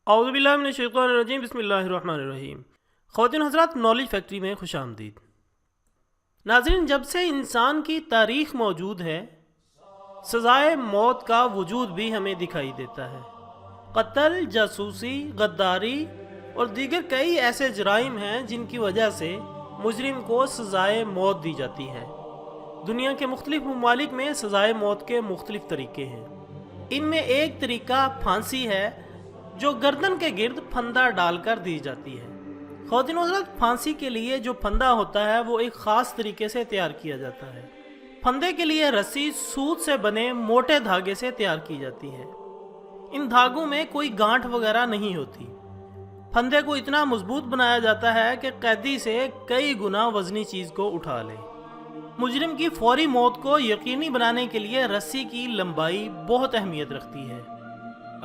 اعوذ باللہ من الشیطان الرجیم، بسم اللہ الرحمن الرحیم۔ خواتین حضرات، نالج فیکٹری میں خوش آمدید۔ ناظرین، جب سے انسان کی تاریخ موجود ہے، سزائے موت کا وجود بھی ہمیں دکھائی دیتا ہے۔ قتل، جاسوسی، غداری اور دیگر کئی ایسے جرائم ہیں جن کی وجہ سے مجرم کو سزائے موت دی جاتی ہے۔ دنیا کے مختلف ممالک میں سزائے موت کے مختلف طریقے ہیں۔ ان میں ایک طریقہ پھانسی ہے، جو گردن کے گرد پھندا ڈال کر دی جاتی ہے۔ خواتین و حضرات، پھانسی کے لیے جو پھندا ہوتا ہے وہ ایک خاص طریقے سے تیار کیا جاتا ہے۔ پھندے کے لیے رسی سوت سے بنے موٹے دھاگے سے تیار کی جاتی ہے۔ ان دھاگوں میں کوئی گانٹھ وغیرہ نہیں ہوتی۔ پھندے کو اتنا مضبوط بنایا جاتا ہے کہ قیدی سے کئی گنا وزنی چیز کو اٹھا لے۔ مجرم کی فوری موت کو یقینی بنانے کے لیے رسی کی لمبائی بہت اہمیت رکھتی ہے۔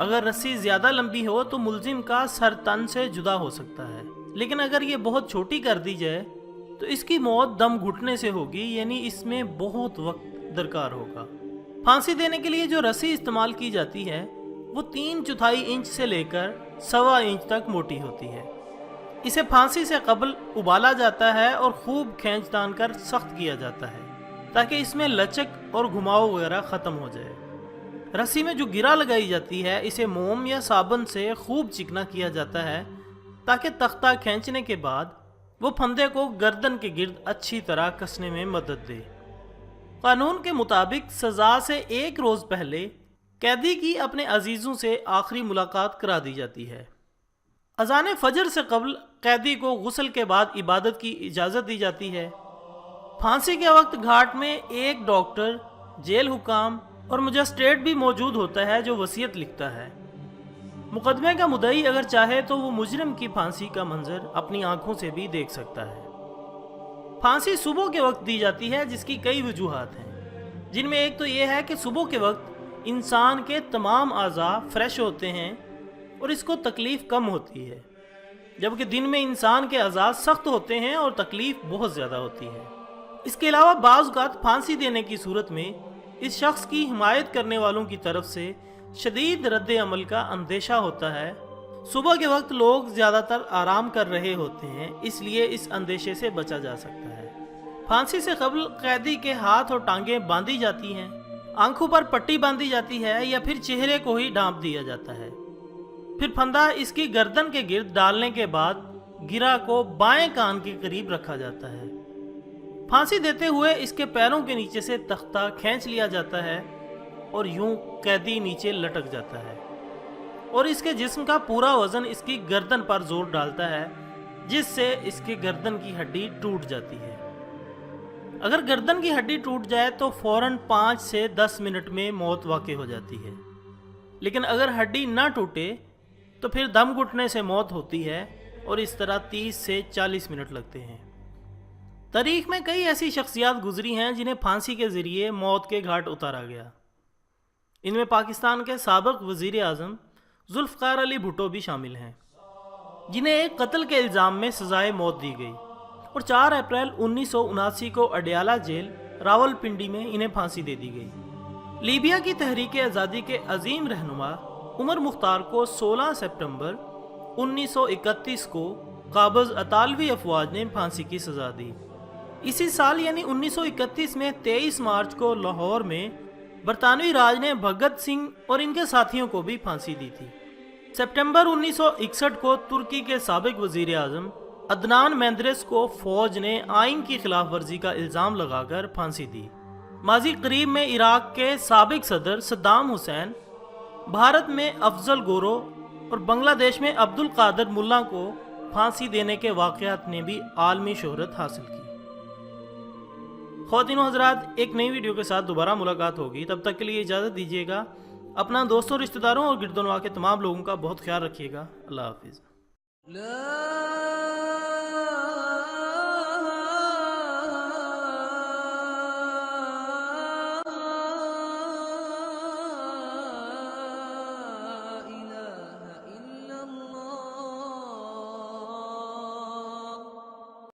اگر رسی زیادہ لمبی ہو تو ملزم کا سر تن سے جدا ہو سکتا ہے، لیکن اگر یہ بہت چھوٹی کر دی جائے تو اس کی موت دم گھٹنے سے ہوگی، یعنی اس میں بہت وقت درکار ہوگا۔ پھانسی دینے کے لیے جو رسی استعمال کی جاتی ہے وہ 3/4 انچ سے لے کر 1.25 انچ تک موٹی ہوتی ہے۔ اسے پھانسی سے قبل ابالا جاتا ہے اور خوب کھینچ تان کر سخت کیا جاتا ہے تاکہ اس میں لچک اور گھماؤ وغیرہ ختم ہو جائے۔ رسی میں جو گرہ لگائی جاتی ہے اسے موم یا صابن سے خوب چکنا کیا جاتا ہے تاکہ تختہ کھینچنے کے بعد وہ پھندے کو گردن کے گرد اچھی طرح کسنے میں مدد دے۔ قانون کے مطابق سزا سے 1 روز پہلے قیدی کی اپنے عزیزوں سے آخری ملاقات کرا دی جاتی ہے۔ اذان فجر سے قبل قیدی کو غسل کے بعد عبادت کی اجازت دی جاتی ہے۔ پھانسی کے وقت گھاٹ میں ایک ڈاکٹر، جیل حکام اور مجسٹریٹ بھی موجود ہوتا ہے جو وصیت لکھتا ہے۔ مقدمے کا مدعی اگر چاہے تو وہ مجرم کی پھانسی کا منظر اپنی آنکھوں سے بھی دیکھ سکتا ہے۔ پھانسی صبح کے وقت دی جاتی ہے، جس کی کئی وجوہات ہیں، جن میں ایک تو یہ ہے کہ صبح کے وقت انسان کے تمام اعضاء فریش ہوتے ہیں اور اس کو تکلیف کم ہوتی ہے، جبکہ دن میں انسان کے اعضاء سخت ہوتے ہیں اور تکلیف بہت زیادہ ہوتی ہے۔ اس کے علاوہ بعض اوقات پھانسی دینے کی صورت میں اس شخص کی حمایت کرنے والوں کی طرف سے شدید رد عمل کا اندیشہ ہوتا ہے۔ صبح کے وقت لوگ زیادہ تر آرام کر رہے ہوتے ہیں، اس لیے اس اندیشے سے بچا جا سکتا ہے۔ پھانسی سے قبل قیدی کے ہاتھ اور ٹانگیں باندھی جاتی ہیں، آنکھوں پر پٹی باندھی جاتی ہے یا پھر چہرے کو ہی ڈھانپ دیا جاتا ہے۔ پھر پھندا اس کی گردن کے گرد ڈالنے کے بعد گرہ کو بائیں کان کے قریب رکھا جاتا ہے۔ پھانسی دیتے ہوئے اس کے پیروں کے نیچے سے تختہ کھینچ لیا جاتا ہے اور یوں قیدی نیچے لٹک جاتا ہے اور اس کے جسم کا پورا وزن اس کی گردن پر زور ڈالتا ہے، جس سے اس کے گردن کی ہڈی ٹوٹ جاتی ہے۔ اگر گردن کی ہڈی ٹوٹ جائے تو فوراً 5 سے 10 منٹ میں موت واقع ہو جاتی ہے، لیکن اگر ہڈی نہ ٹوٹے تو پھر دم گھٹنے سے موت ہوتی ہے اور اس طرح 30 سے 40 منٹ لگتے ہیں۔ تاریخ میں کئی ایسی شخصیات گزری ہیں جنہیں پھانسی کے ذریعے موت کے گھاٹ اتارا گیا۔ ان میں پاکستان کے سابق وزیر اعظم ذوالفقار علی بھٹو بھی شامل ہیں، جنہیں ایک قتل کے الزام میں سزائے موت دی گئی اور 4 اپریل 1979 کو اڈیالہ جیل راولپنڈی میں انہیں پھانسی دے دی گئی۔ لیبیا کی تحریک آزادی کے عظیم رہنما عمر مختار کو 16 ستمبر 1931 کو قابض اطالوی افواج نے پھانسی کی سزا دی۔ اسی سال یعنی 1931 میں 23 مارچ کو لاہور میں برطانوی راج نے بھگت سنگھ اور ان کے ساتھیوں کو بھی پھانسی دی تھی۔ سپٹمبر 1961 کو ترکی کے سابق وزیر اعظم عدنان مینڈریس کو فوج نے آئین کی خلاف ورزی کا الزام لگا کر پھانسی دی۔ ماضی قریب میں عراق کے سابق صدر صدام حسین، بھارت میں افضل گورو اور بنگلہ دیش میں عبدالقادر ملا کو پھانسی دینے کے واقعات نے بھی عالمی شہرت حاصل کی۔ خواتین و حضرات، ایک نئی ویڈیو کے ساتھ دوبارہ ملاقات ہوگی، تب تک کے لیے اجازت دیجیے گا۔ اپنا دوستوں، رشتہ داروں اور گرد و نواح کے تمام لوگوں کا بہت خیال رکھیے گا۔ اللہ حافظ۔